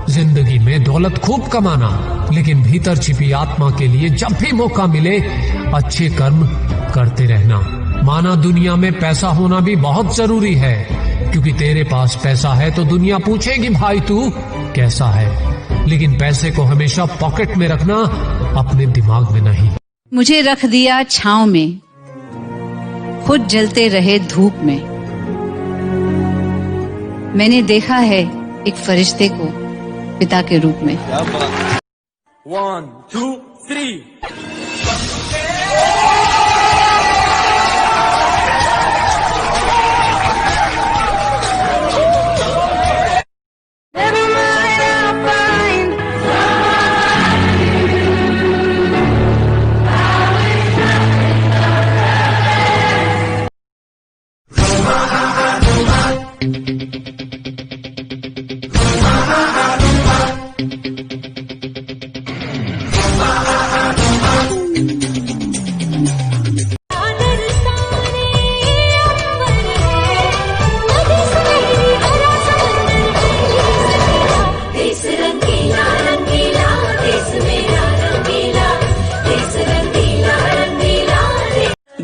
जिंदगी में दौलत खूब कमाना, लेकिन भीतर छिपी आत्मा के लिए जब भी मौका मिले अच्छे कर्म करते रहना। माना दुनिया में पैसा होना भी बहुत जरूरी है, क्योंकि तेरे पास पैसा है तो दुनिया पूछेगी भाई तू कैसा है, लेकिन पैसे को हमेशा पॉकेट में रखना, अपने दिमाग में नहीं। मुझे रख दिया छांव में, खुद जलते रहे धूप में। मैंने देखा है एक फरिश्ते को पिता के रूप में। 1 2 3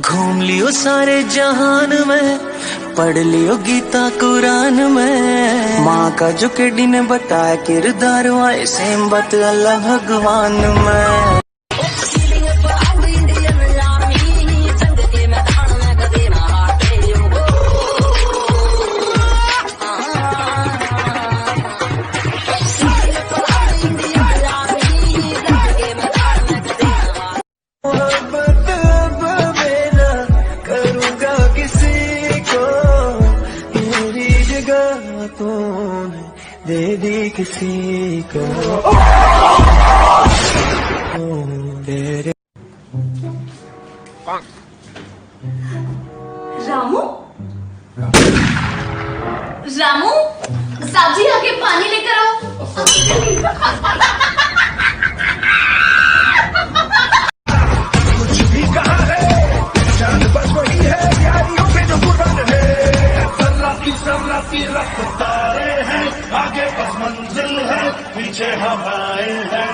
घूम लियो सारे जहान में, पढ़ लियो गीता कुरान में। माँ का जो केडी ने बताया किरदार वाए, सेम बात अल्लाह भगवान में। दे दी किसी को तेरे। रामू, रामू, साबजी आके पानी लेकर आओ। कुछ भी कहा है, जान बस वही है, यारियों के जो कुर्बान है। सर्रा की रफ्तारे हैं, आगे बस मंजिल है, पीछे हवाएं हैं।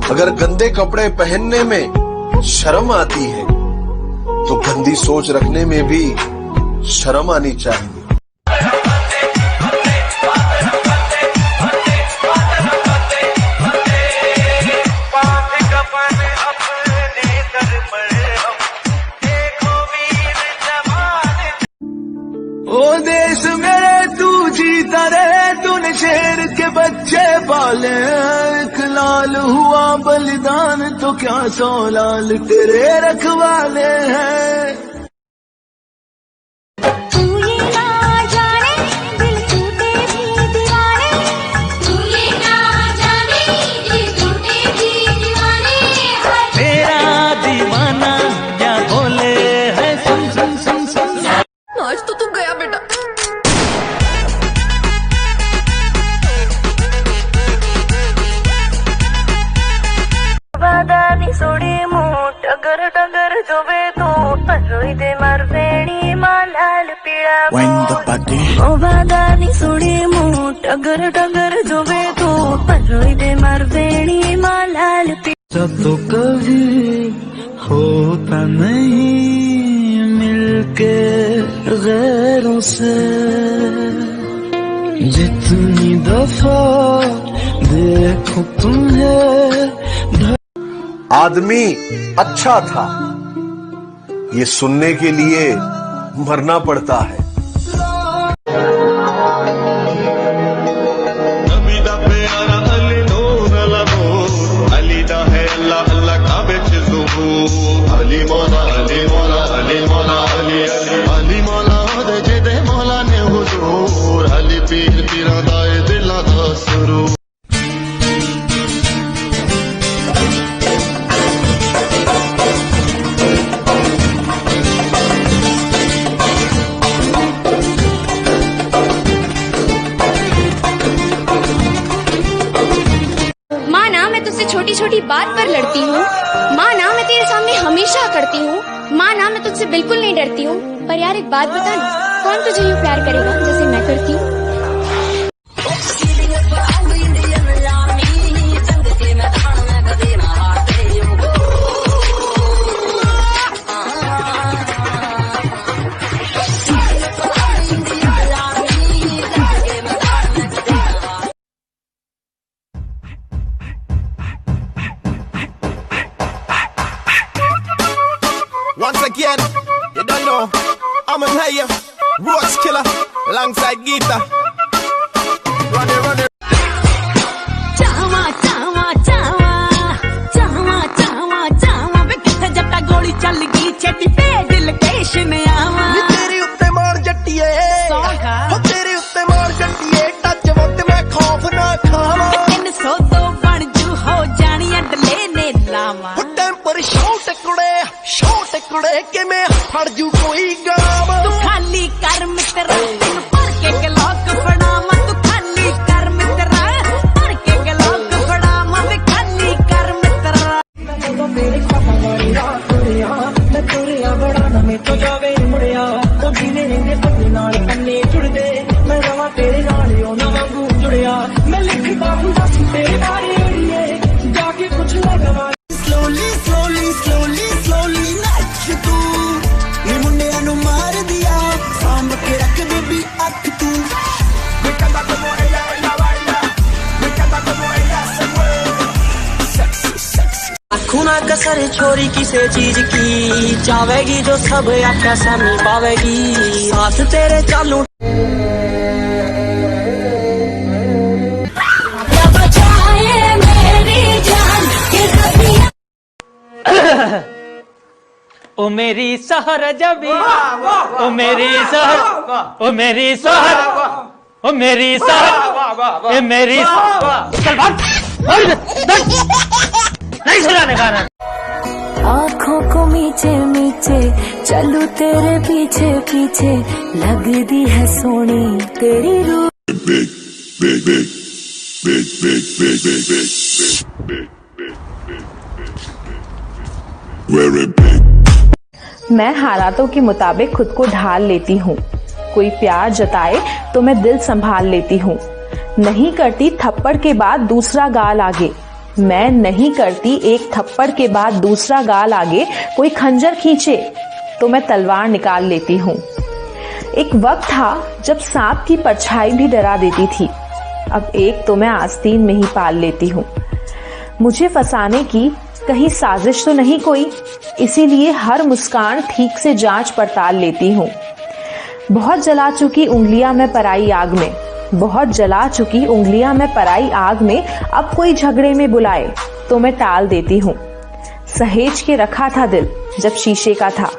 अगर गंदे कपड़े पहनने में शर्म आती है तो गंदी सोच रखने में भी शर्म आनी चाहिए। ओ देश मेरे तू जीता रहे, तूने शेर के बच्चे पाले। एक लाल हुआ बलिदान तो क्या 100 लाल तेरे रखवाले हैं। आज तो तू गया बेटा। वादानी सोडी मूठ टगर टगर जोवे तो परोई दे मारवेणी मालाल पीड़ा। ओ वादानी सोडी मूठ टगर टगर जोवे तो परोई दे मारवेणी मालाल पीड़ा। तो कभी होता नहीं मिलके गैरों से, जितनी दफा देखो तुम्हें। आदमी अच्छा था, ये सुनने के लिए मरना पड़ता है। अली मौला अली मौला अली मौला अली अली अली मौला दे जेदे मौला ने हुजूर अली पीर पीरा दाए दिला दा सुरूर। माना मैं तुझसे छोटी छोटी बात पर लड़ती हूँ, माना मैं तेरे सामने हमेशा करती हूँ, माना मैं तुझसे बिल्कुल नहीं डरती हूँ, पर यार एक बात बता ना, कौन तुझे यूँ प्यार करेगा जैसे मैं करती हूँ। Once again, you don't know, I'ma tell you, Rose Killer, alongside Geeta. Run it, run it. चावा चावा चावा चावा चावा चावा वे किथे जट्टा गोली चल गई छेती पे दिल केशन आवा नी तेरे उत्ते मार जट्टिए, हो तेरे उत्ते मार जट्टिए, टच वक्त मैं खौफ ना खावा। 302 बन जू हो जानी अडले ने लावा हो टेम्पर शॉट कुड़े के मैं फड़ जू कोई गावा। तू खाली कर मित्रा तेन भर के गलौक फड़ावा तू खाली कर मित्रा भर के गलौक फड़ावा वे खाली कर मित्रा। मेरे खापा वाली रात तुरिया मैं तुरिया बड़ा ना मैं तो जावे मुड़िया तो जीने रेंदे पत्नी नाल अन्ने जुड़दे मैं रवा तेरे नाल ओ ना वांगू जुड़िया मैं लिखदा हूं दस तेरे बारे अड़िए जाके कुछ लगवा। स्लोली स्लोली स्लोली स्लोली नच तू नी मुंडिया नु मार दिया सांभ के रख बेबी अख तू खूना कसर छोरी किसे चीज की चावेगी जो सब आपका सामने पावेगी हाथ तेरे चालू। ओ मेरी सहर जबी, ओ मेरी सहर, ओ मेरी सहर, ओ मेरी सहर, ए मेरी चल भाग नहीं सुनाने गाना। आँखों को मीचे मीचे चलू तेरे पीछे पीछे लगदी है सोनी तेरी रूह। मैं हालातों के मुताबिक खुद को ढाल लेती हूँ। कोई प्यार जताए तो मैं दिल संभाल लेती हूँ। नहीं करती थप्पड़ के बाद दूसरा गाल आगे, मैं नहीं करती एक थप्पड़ के बाद दूसरा गाल आगे। कोई खंजर खींचे तो मैं तलवार निकाल लेती हूँ। एक वक्त था जब सांप की परछाई भी डरा देती थी, अब एक तो मैं आस्तीन में ही पाल लेती हूँ। मुझे फंसाने की कहीं साजिश तो नहीं कोई, इसीलिए हर मुस्कान ठीक से जांच पड़ताल लेती हूँ। बहुत जला चुकी उंगलियां मैं पराई आग में, बहुत जला चुकी उंगलियां मैं पराई आग में। अब कोई झगड़े में बुलाए तो मैं टाल देती हूँ। सहेज के रखा था दिल जब शीशे का था,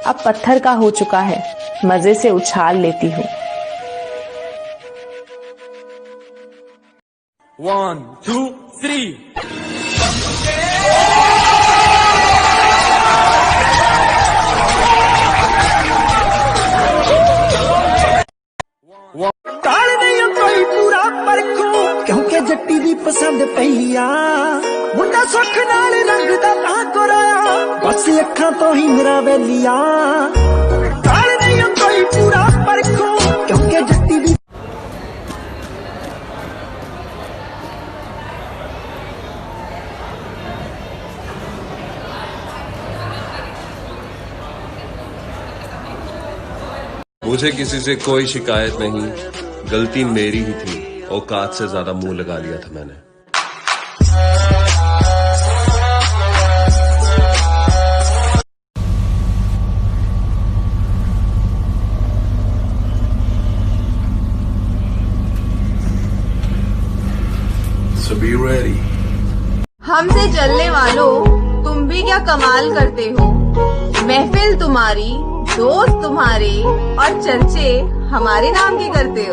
अब पत्थर का हो चुका है, मजे से उछाल लेती हूँ। 1 2 3 काल नहीं कोई पूरा परखो क्योंकि जट्टी दी पसंद पईया मुंडा सुख नाल रंग दा तां कराया बस अखां तो ही मेरा वेलिया। काल नहीं कोई पूरा परखो क्योंकि जट्टी दी। मुझे किसी से कोई शिकायत नहीं, गलती मेरी ही थी, औकात से ज्यादा मुंह लगा लिया था मैंने। हमसे चलने वालों, तुम भी क्या कमाल करते हो। महफिल तुम्हारी, दोस्त तुम्हारे और चर्चे हमारे नाम के करते हो।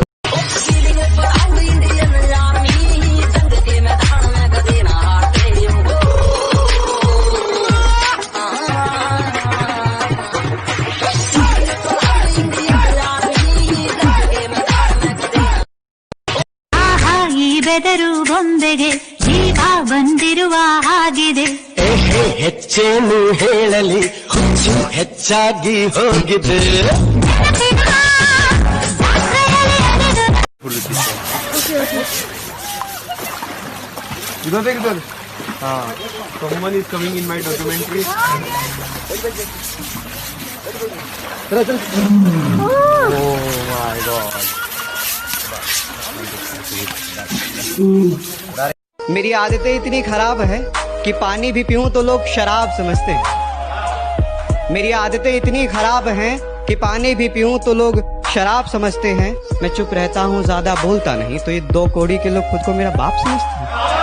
ಬೆದರು ಬೊಂಬೆಗೆ ಜೀವ ಬಂದಿರುವ ಹಾಗಿದೆ. ಹೆಚ್ಚೇನು ಹೇಳಲಿ, ಹುಚ್ಚು ಹೆಚ್ಚಾಗಿ ಹೋಗಿದೆ. इधर हाँ, someone is coming in my documentary. Oh my God. मेरी आदतें इतनी खराब है कि पानी भी पीऊं तो लोग शराब समझते हैं। मेरी आदतें इतनी खराब हैं कि पानी भी पीऊं तो लोग शराब समझते हैं। मैं चुप रहता हूँ, ज्यादा बोलता नहीं, तो ये 2 कौड़ी के लोग खुद को मेरा बाप समझते हैं।